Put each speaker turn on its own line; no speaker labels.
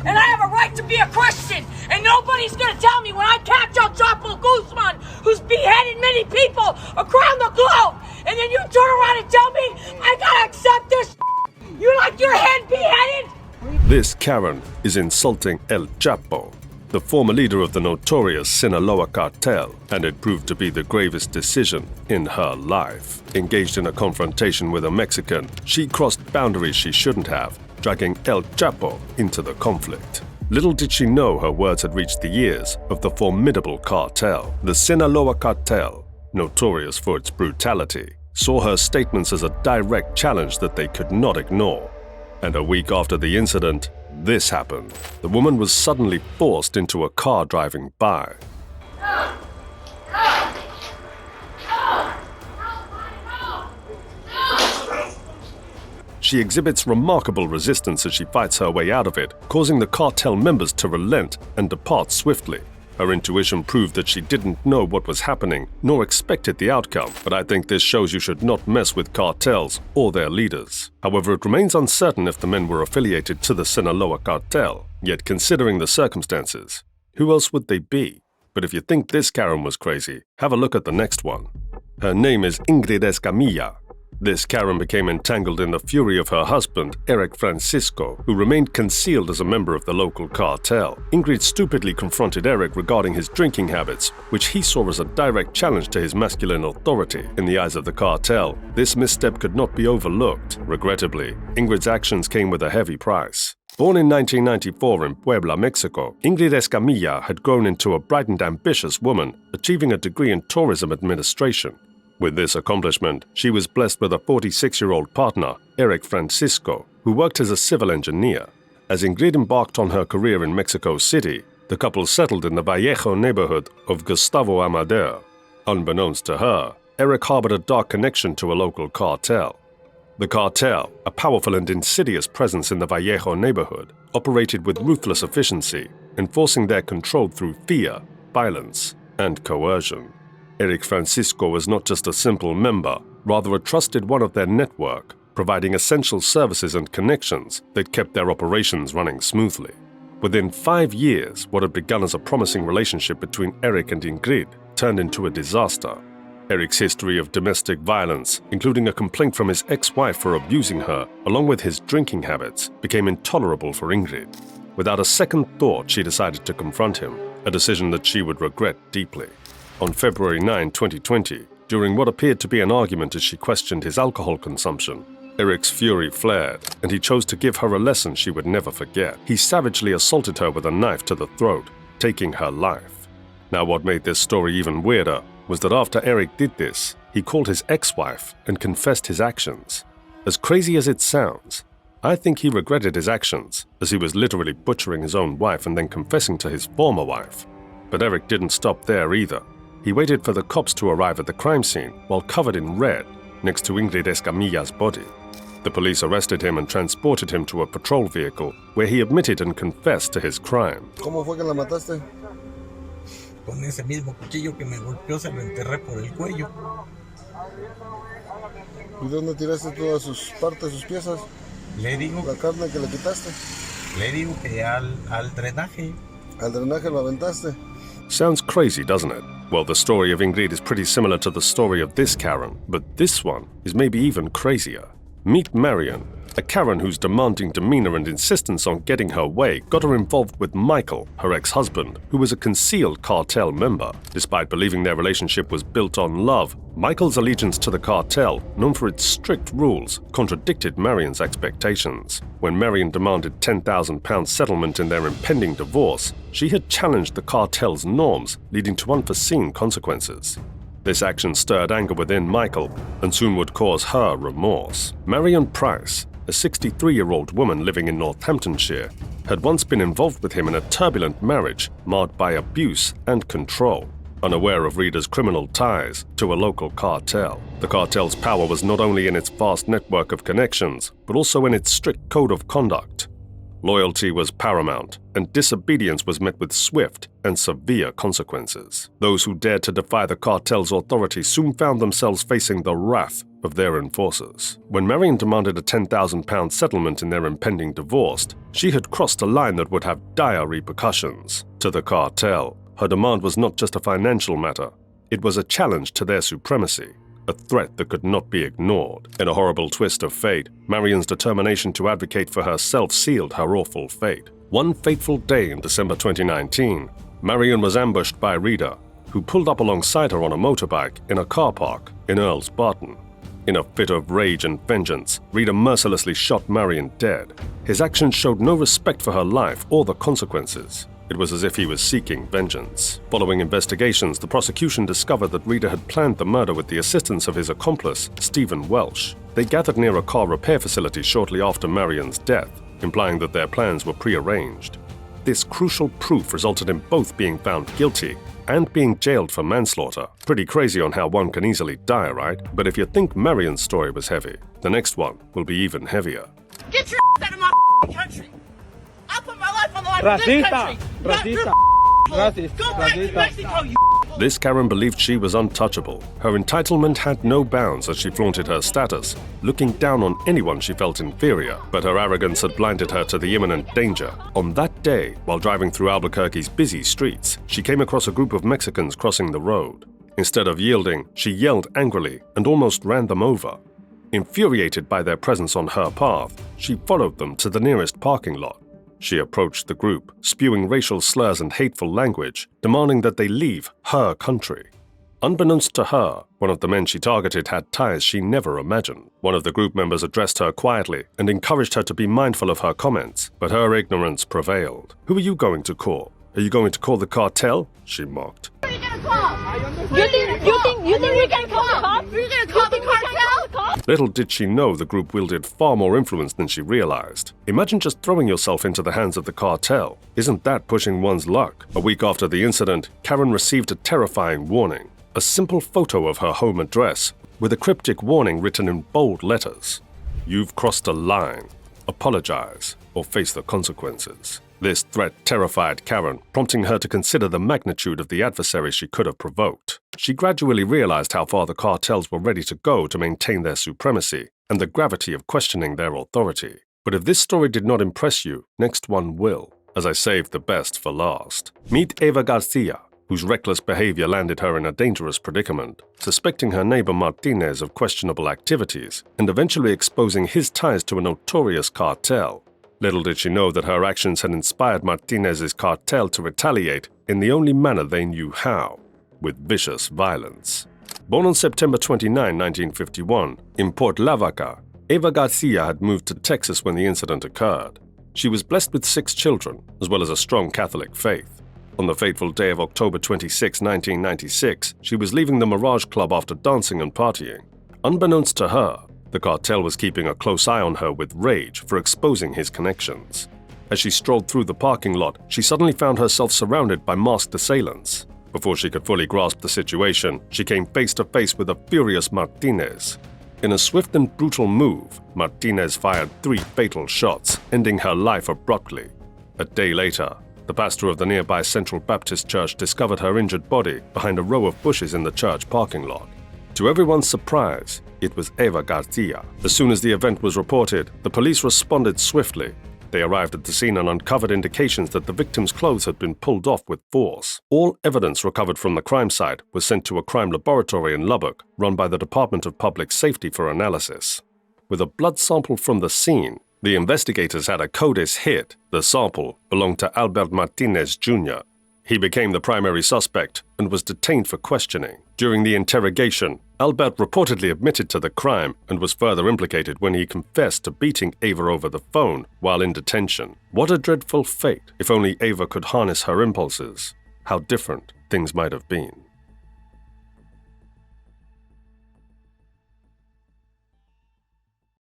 And I have a right to be a Christian. And nobody's gonna tell me when I catch El Chapo Guzman, who's beheaded many people around the globe, and then you turn around and tell me I gotta accept this. You like your head beheaded?
This Karen is insulting El Chapo, the former leader of the notorious Sinaloa Cartel, and it proved to be the gravest decision in her life. Engaged in a confrontation with a Mexican, she crossed boundaries she shouldn't have, dragging El Chapo into the conflict. Little did she know her words had reached the ears of the Formidable Cartel. The Sinaloa Cartel, notorious for its brutality, saw her statements as a direct challenge that they could not ignore. And a week after the incident, this happened. The woman was suddenly forced into a car driving by. She exhibits remarkable resistance as she fights her way out of it, causing the cartel members to relent and depart swiftly. Her intuition proved that she didn't know what was happening, nor expected the outcome, but I think this shows you should not mess with cartels or their leaders. However, it remains uncertain if the men were affiliated to the Sinaloa Cartel, yet considering the circumstances, who else would they be? But if you think this Karen was crazy, have a look at the next one. Her name is Ingrid Escamilla. This Karen became entangled in the fury of her husband, Eric Francisco, who remained concealed as a member of the local cartel. Ingrid stupidly confronted Eric regarding his drinking habits, which he saw as a direct challenge to his masculine authority. In the eyes of the cartel, this misstep could not be overlooked. Regrettably, Ingrid's actions came with a heavy price. Born in 1994 in Puebla, Mexico, Ingrid Escamilla had grown into a bright and ambitious woman, achieving a degree in tourism administration. With this accomplishment, she was blessed with a 46-year-old partner, Eric Francisco, who worked as a civil engineer. As Ingrid embarked on her career in Mexico City, the couple settled in the Vallejo neighborhood of Gustavo Amadeo. Unbeknownst to her, Eric harbored a dark connection to a local cartel. The cartel, a powerful and insidious presence in the Vallejo neighborhood, operated with ruthless efficiency, enforcing their control through fear, violence, and coercion. Eric Francisco was not just a simple member, rather a trusted one of their network, providing essential services and connections that kept their operations running smoothly. Within 5 years, what had begun as a promising relationship between Eric and Ingrid turned into a disaster. Eric's history of domestic violence, including a complaint from his ex-wife for abusing her, along with his drinking habits, became intolerable for Ingrid. Without a second thought, she decided to confront him, a decision that she would regret deeply. On February 9, 2020, during what appeared to be an argument as she questioned his alcohol consumption, Eric's fury flared, and he chose to give her a lesson she would never forget. He savagely assaulted her with a knife to the throat, taking her life. Now, what made this story even weirder was that after Eric did this, he called his ex-wife and confessed his actions. As crazy as it sounds, I think he regretted his actions, as he was literally butchering his own wife and then confessing to his former wife. But Eric didn't stop there either. He waited for the cops to arrive at the crime scene while covered in red next to Ingrid Escamilla's body. The police arrested him and transported him to a patrol vehicle where he admitted and confessed to his crime.
¿Cómo fue que la mataste?
Con ese mismo cuchillo que me golpeó se lo enterré por el cuello.
¿Y dónde tiraste todas sus partes, sus piezas?
Le digo,
La carne que le quitaste.
le digo que al drenaje.
Al drenaje lo aventaste.
Sounds crazy, doesn't it? Well, the story of Ingrid is pretty similar to the story of this Karen, but this one is maybe even crazier. Meet Marion, a Karen whose demanding demeanor and insistence on getting her way got her involved with Michael, her ex-husband, who was a concealed cartel member. Despite believing their relationship was built on love, Michael's allegiance to the cartel, known for its strict rules, contradicted Marion's expectations. When Marion demanded £10,000 settlement in their impending divorce, she had challenged the cartel's norms, leading to unforeseen consequences. This action stirred anger within Michael and soon would cause her remorse. Marion Price, a 63-year-old woman living in Northamptonshire, had once been involved with him in a turbulent marriage marked by abuse and control. Unaware of Reader's criminal ties to a local cartel, the cartel's power was not only in its vast network of connections, but also in its strict code of conduct. Loyalty was paramount, and disobedience was met with swift and severe consequences. Those who dared to defy the cartel's authority soon found themselves facing the wrath of their enforcers. When Marion demanded a £10,000 settlement in their impending divorce, she had crossed a line that would have dire repercussions. To the cartel, her demand was not just a financial matter. It was a challenge to their supremacy, a threat that could not be ignored. In a horrible twist of fate, Marion's determination to advocate for herself sealed her awful fate. One fateful day in December 2019, Marion was ambushed by Rita, who pulled up alongside her on a motorbike in a car park in Earls Barton. In a fit of rage and vengeance, Rita mercilessly shot Marion dead. His actions showed no respect for her life or the consequences. It was as if he was seeking vengeance. Following investigations, the prosecution discovered that Rita had planned the murder with the assistance of his accomplice, Stephen Welsh. They gathered near a car repair facility shortly after Marion's death, implying that their plans were prearranged. This crucial proof resulted in both being found guilty and being jailed for manslaughter. Pretty crazy on how one can easily die, right? But if you think Marion's story was heavy, the next one will be even heavier.
Get your out of my country. I put my life on the line for this country. Not your Go back to Mexico, you.
This Karen believed she was untouchable. Her entitlement had no bounds as she flaunted her status, looking down on anyone she felt inferior, but her arrogance had blinded her to the imminent danger. On that day, while driving through Albuquerque's busy streets, she came across a group of Mexicans crossing the road. Instead of yielding, she yelled angrily and almost ran them over. Infuriated by their presence on her path, she followed them to the nearest parking lot. She approached the group, spewing racial slurs and hateful language, demanding that they leave her country. Unbeknownst to her, one of the men she targeted had ties she never imagined. One of the group members addressed her quietly and encouraged her to be mindful of her comments, but her ignorance prevailed. "Who are you going to call? Are you going to call the cartel?" she mocked.
Who are you gonna call? You think we're gonna call the cops? You're gonna call the cartel?
Little did she know the group wielded far more influence than she realized. Imagine just throwing yourself into the hands of the cartel. Isn't that pushing one's luck? A week after the incident, Karen received a terrifying warning. A simple photo of her home address with a cryptic warning written in bold letters. "You've crossed a line. Apologize or face the consequences." This threat terrified Karen, prompting her to consider the magnitude of the adversary she could have provoked. She gradually realized how far the cartels were ready to go to maintain their supremacy and the gravity of questioning their authority. But if this story did not impress you, next one will, as I saved the best for last. Meet Eva Garcia, whose reckless behavior landed her in a dangerous predicament, suspecting her neighbor Martinez of questionable activities and eventually exposing his ties to a notorious cartel. Little did she know that her actions had inspired Martinez's cartel to retaliate in the only manner they knew how, with vicious violence. Born on September 29, 1951, in Port Lavaca, Eva Garcia had moved to Texas when the incident occurred. She was blessed with 6 children, as well as a strong Catholic faith. On the fateful day of October 26, 1996, she was leaving the Mirage Club after dancing and partying. Unbeknownst to her, the cartel was keeping a close eye on her with rage for exposing his connections. As she strolled through the parking lot, she suddenly found herself surrounded by masked assailants. Before she could fully grasp the situation, she came face to face with a furious Martinez. In a swift and brutal move, Martinez fired 3 fatal shots, ending her life abruptly. A day later, the pastor of the nearby Central Baptist Church discovered her injured body behind a row of bushes in the church parking lot. To everyone's surprise, it was Eva Garcia. As soon as the event was reported, the police responded swiftly. They arrived at the scene and uncovered indications that the victim's clothes had been pulled off with force. All evidence recovered from the crime site was sent to a crime laboratory in Lubbock, run by the Department of Public Safety for analysis. With a blood sample from the scene, the investigators had a CODIS hit. The sample belonged to Albert Martinez Jr. He became the primary suspect and was detained for questioning. During the interrogation, Albert reportedly admitted to the crime and was further implicated when he confessed to beating Ava over the phone while in detention. What a dreadful fate! If only Ava could harness her impulses, how different things might have been.